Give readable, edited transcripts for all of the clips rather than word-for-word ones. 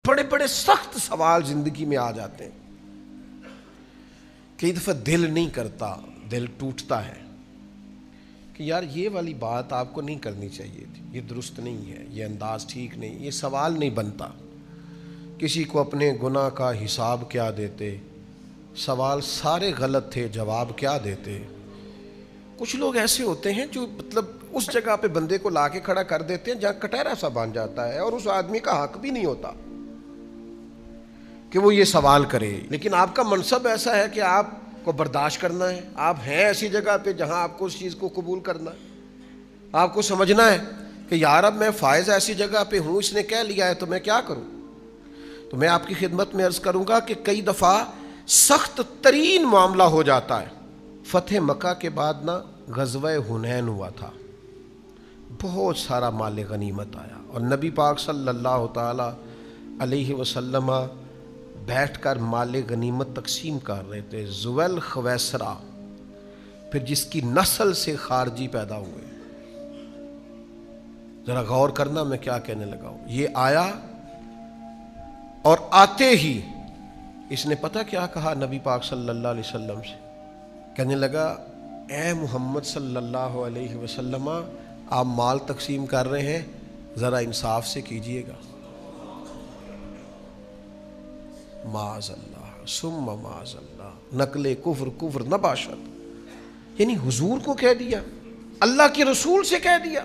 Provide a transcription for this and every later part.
بڑے بڑے سخت سوال زندگی میں آ جاتے ہیں. کئی دفعہ دل نہیں کرتا، دل ٹوٹتا ہے کہ یار یہ والی بات آپ کو نہیں کرنی چاہیے تھی، یہ درست نہیں ہے، یہ انداز ٹھیک نہیں، یہ سوال نہیں بنتا. کسی کو اپنے گناہ کا حساب کیا دیتے، سوال سارے غلط تھے، جواب کیا دیتے. کچھ لوگ ایسے ہوتے ہیں جو مطلب اس جگہ پہ بندے کو لا کے کھڑا کر دیتے ہیں جہاں کٹہرا سا بن جاتا ہے، اور اس آدمی کا حق بھی نہیں ہوتا کہ وہ یہ سوال کرے. لیکن آپ کا منصب ایسا ہے کہ آپ کو برداشت کرنا ہے. آپ ہیں ایسی جگہ پہ جہاں آپ کو اس چیز کو قبول کرنا ہے. آپ کو سمجھنا ہے کہ یار اب میں فائز ایسی جگہ پہ ہوں، اس نے کہہ لیا ہے تو میں کیا کروں. تو میں آپ کی خدمت میں عرض کروں گا کہ کئی دفعہ سخت ترین معاملہ ہو جاتا ہے. فتح مکہ کے بعد نا غزوہ حنین ہوا تھا، بہت سارا مال غنیمت آیا، اور نبی پاک صلی اللہ تعالی علیہ وسلم بیٹھ کر مال غنیمت تقسیم کر رہے تھے. زویل خویسرا، پھر جس کی نسل سے خارجی پیدا ہوئے. ذرا غور کرنا میں کیا کہنے لگا ہوں. یہ آیا اور آتے ہی اس نے پتہ کیا کہا نبی پاک صلی اللہ علیہ وسلم سے. کہنے لگا اے محمد صلی اللہ علیہ وسلم، آپ مال تقسیم کر رہے ہیں، ذرا انصاف سے کیجئے گا. معاذ اللہ ثم معاذ اللہ، نقل کفر نباشت. یعنی حضور کو کہہ دیا، اللہ کے رسول سے کہہ دیا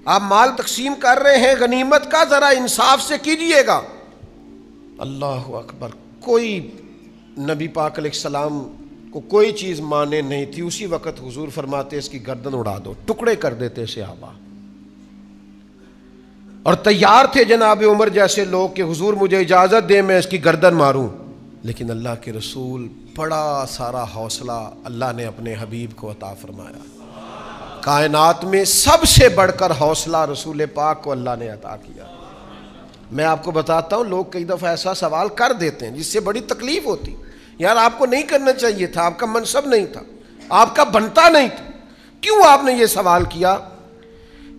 آپ مال تقسیم کر رہے ہیں غنیمت کا، ذرا انصاف سے کیجئے گا. اللہ اکبر. کوئی نبی پاک علیہ السلام کو کوئی چیز مانے نہیں تھی. اسی وقت حضور فرماتے اس کی گردن اڑا دو، ٹکڑے کر دیتے صحابہ. اور تیار تھے جناب عمر جیسے لوگ کہ حضور مجھے اجازت دے میں اس کی گردن ماروں. لیکن اللہ کے رسول، بڑا سارا حوصلہ اللہ نے اپنے حبیب کو عطا فرمایا. کائنات میں سب سے بڑھ کر حوصلہ رسول پاک کو اللہ نے عطا کیا. میں آپ کو بتاتا ہوں، لوگ کئی دفعہ ایسا سوال کر دیتے ہیں جس سے بڑی تکلیف ہوتی. یار آپ کو نہیں کرنا چاہیے تھا، آپ کا منصب نہیں تھا، آپ کا بنتا نہیں تھا، کیوں آپ نے یہ سوال کیا.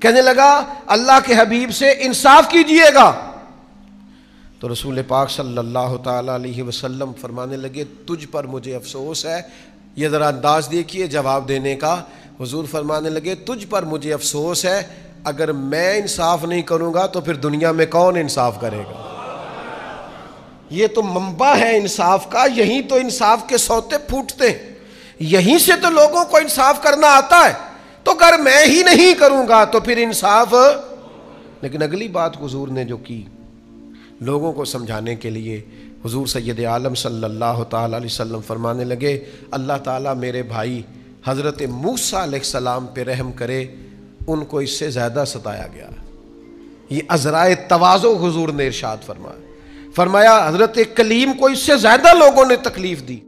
کہنے لگا اللہ کے حبیب سے انصاف کیجئے گا. تو رسول پاک صلی اللہ تعالی علیہ وسلم فرمانے لگے تجھ پر مجھے افسوس ہے. یہ ذرا انداز دیکھیے جواب دینے کا. حضور فرمانے لگے تجھ پر مجھے افسوس ہے، اگر میں انصاف نہیں کروں گا تو پھر دنیا میں کون انصاف کرے گا. یہ تو منبع ہے انصاف کا، یہیں تو انصاف کے سوتے پھوٹتے ہیں، یہیں سے تو لوگوں کو انصاف کرنا آتا ہے. تو اگر میں ہی نہیں کروں گا تو پھر انصاف. لیکن اگلی بات حضور نے جو کی لوگوں کو سمجھانے کے لیے، حضور سید عالم صلی اللہ تعالی علیہ وسلم فرمانے لگے اللہ تعالیٰ میرے بھائی حضرت موسیٰ علیہ السلام پہ رحم کرے، ان کو اس سے زیادہ ستایا گیا. یہ عذرائے تواضع حضور نے ارشاد فرمایا حضرت کلیم کو اس سے زیادہ لوگوں نے تکلیف دی.